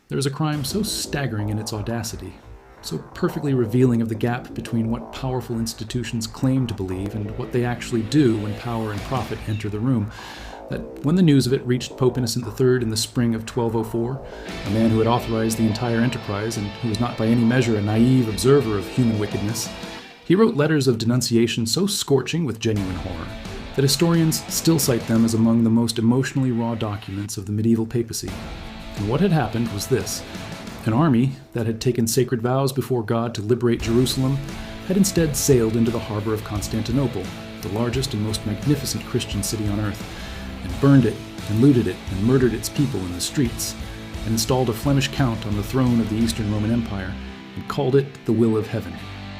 There is a crime so staggering in its audacity, so perfectly revealing of the gap between what powerful institutions claim to believe and what they actually do when power and profit enter the room, that when the news of it reached Pope Innocent III in the spring of 1204, a man who had authorized the entire enterprise and who was not by any measure a naive observer of human wickedness, he wrote letters of denunciation so scorching with genuine horror that historians still cite them as among the most emotionally raw documents of the medieval papacy. And what had happened was this. An army that had taken sacred vows before God to liberate Jerusalem had instead sailed into the harbor of Constantinople, the largest and most magnificent Christian city on earth, and burned it, and looted it, and murdered its people in the streets, and installed a Flemish count on the throne of the Eastern Roman Empire, and called it the will of heaven.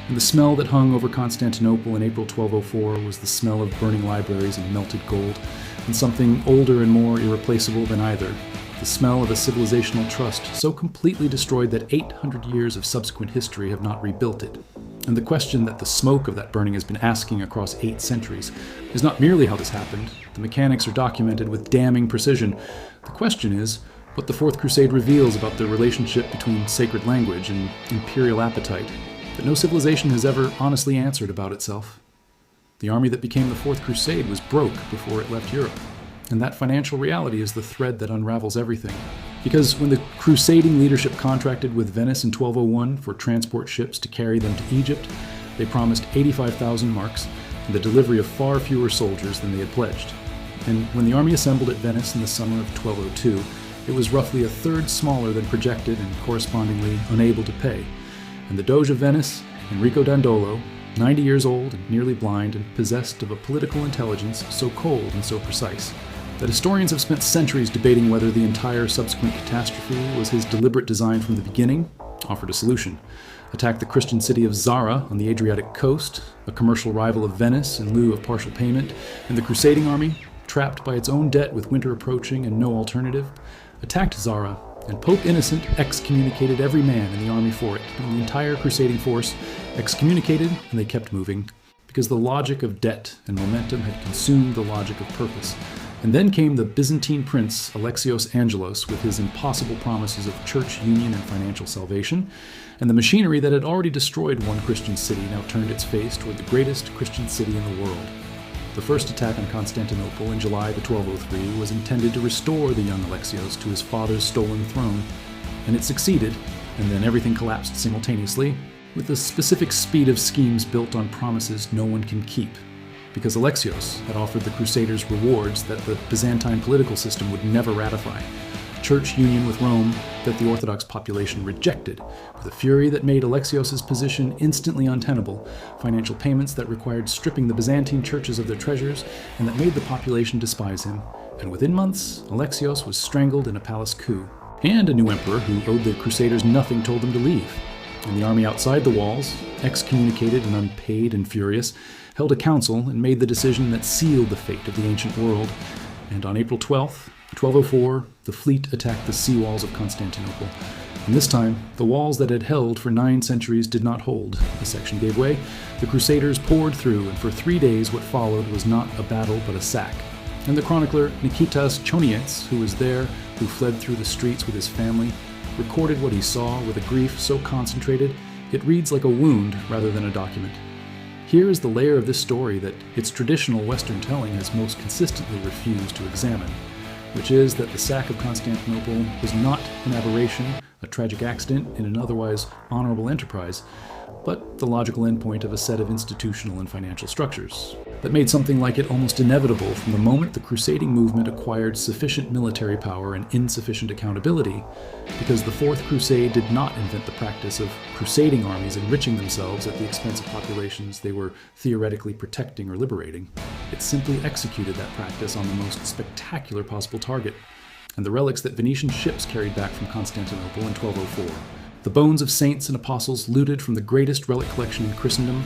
And the smell that hung over Constantinople in April 1204 was the smell of burning libraries and melted gold, and something older and more irreplaceable than either, the smell of a civilizational trust so completely destroyed that 800 years of subsequent history have not rebuilt it. And the question that the smoke of that burning has been asking across 8 centuries is not merely how this happened. The mechanics are documented with damning precision. The question is what the Fourth Crusade reveals about the relationship between sacred language and imperial appetite that no civilization has ever honestly answered about itself. The army that became the Fourth Crusade was broke before it left Europe. And that financial reality is the thread that unravels everything. Because when the crusading leadership contracted with Venice in 1201 for transport ships to carry them to Egypt, they promised 85,000 marks and the delivery of far fewer soldiers than they had pledged. And when the army assembled at Venice in the summer of 1202, it was roughly a third smaller than projected and correspondingly unable to pay. And the Doge of Venice, Enrico Dandolo, 90 years old and nearly blind and possessed of a political intelligence so cold and so precise, that historians have spent centuries debating whether the entire subsequent catastrophe was his deliberate design from the beginning, offered a solution. Attacked the Christian city of Zara on the Adriatic coast, a commercial rival of Venice in lieu of partial payment, and the crusading army, trapped by its own debt with winter approaching and no alternative, attacked Zara, and Pope Innocent excommunicated every man in the army for it, and the entire crusading force excommunicated, and they kept moving, because the logic of debt and momentum had consumed the logic of purpose. And then came the Byzantine prince Alexios Angelos with his impossible promises of church union and financial salvation, and the machinery that had already destroyed one Christian city now turned its face toward the greatest Christian city in the world. The first attack on Constantinople in July of 1203 was intended to restore the young Alexios to his father's stolen throne, and it succeeded, and then everything collapsed simultaneously, with the specific speed of schemes built on promises no one can keep. Because Alexios had offered the Crusaders rewards that the Byzantine political system would never ratify, church union with Rome that the Orthodox population rejected, with a fury that made Alexios' position instantly untenable, financial payments that required stripping the Byzantine churches of their treasures, and that made the population despise him. And within months, Alexios was strangled in a palace coup. And a new emperor who owed the Crusaders nothing told them to leave. And the army outside the walls, excommunicated and unpaid and furious, held a council and made the decision that sealed the fate of the ancient world. And on April 12th, 1204, the fleet attacked the sea walls of Constantinople. And this time, the walls that had held for 9 centuries did not hold. The section gave way, the Crusaders poured through, and for 3 days what followed was not a battle but a sack. And the chronicler Nikitas Choniets, who was there, who fled through the streets with his family, recorded what he saw with a grief so concentrated it reads like a wound rather than a document. Here is the layer of this story that its traditional Western telling has most consistently refused to examine, which is that the sack of Constantinople was not an aberration, a tragic accident in an otherwise honorable enterprise, but the logical endpoint of a set of institutional and financial structures that made something like it almost inevitable from the moment the crusading movement acquired sufficient military power and insufficient accountability, because the Fourth Crusade did not invent the practice of crusading armies enriching themselves at the expense of populations they were theoretically protecting or liberating. It simply executed that practice on the most spectacular possible target, and the relics that Venetian ships carried back from Constantinople in 1204. The bones of saints and apostles looted from the greatest relic collection in Christendom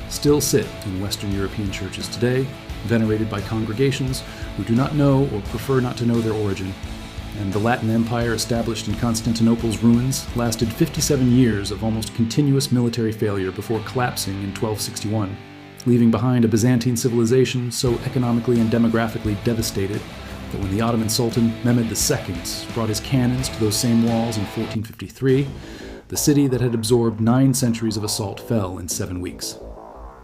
still sit in Western European churches today, venerated by congregations who do not know or prefer not to know their origin. And the Latin Empire established in Constantinople's ruins lasted 57 years of almost continuous military failure before collapsing in 1261, leaving behind a Byzantine civilization so economically and demographically devastated that when the Ottoman Sultan Mehmed II brought his cannons to those same walls in 1453, the city that had absorbed 9 centuries of assault fell in 7 weeks.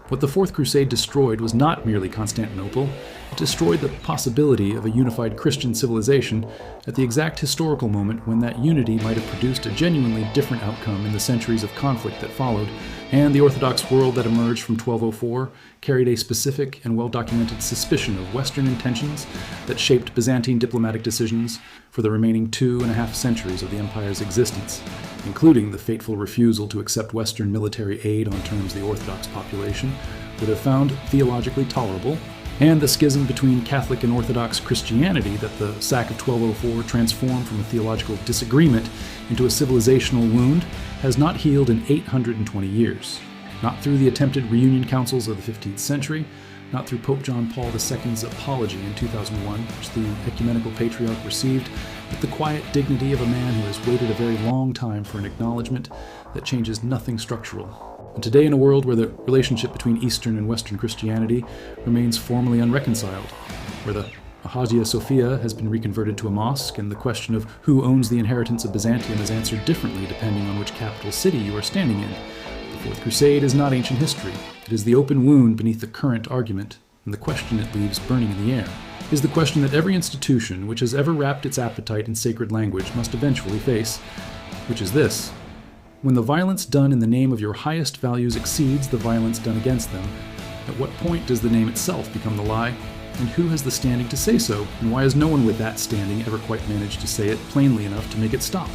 What the Fourth Crusade destroyed was not merely Constantinople, it destroyed the possibility of a unified Christian civilization at the exact historical moment when that unity might have produced a genuinely different outcome in the centuries of conflict that followed, and the Orthodox world that emerged from 1204 carried a specific and well-documented suspicion of Western intentions that shaped Byzantine diplomatic decisions for the remaining 2.5 centuries of the empire's existence, including the fateful refusal to accept Western military aid on terms the Orthodox population would have found theologically tolerable, and the schism between Catholic and Orthodox Christianity that the sack of 1204 transformed from a theological disagreement into a civilizational wound has not healed in 820 years. Not through the attempted reunion councils of the 15th century, not through Pope John Paul II's apology in 2001, which the ecumenical patriarch received, but the quiet dignity of a man who has waited a very long time for an acknowledgement that changes nothing structural. And today, in a world where the relationship between Eastern and Western Christianity remains formally unreconciled, where the Hagia Sophia has been reconverted to a mosque, and the question of who owns the inheritance of Byzantium is answered differently depending on which capital city you are standing in, the Fourth Crusade is not ancient history. It is the open wound beneath the current argument, and the question it leaves burning in the air is the question that every institution which has ever wrapped its appetite in sacred language must eventually face, which is this: when the violence done in the name of your highest values exceeds the violence done against them, at what point does the name itself become the lie? And who has the standing to say so? And why has no one with that standing ever quite managed to say it plainly enough to make it stop?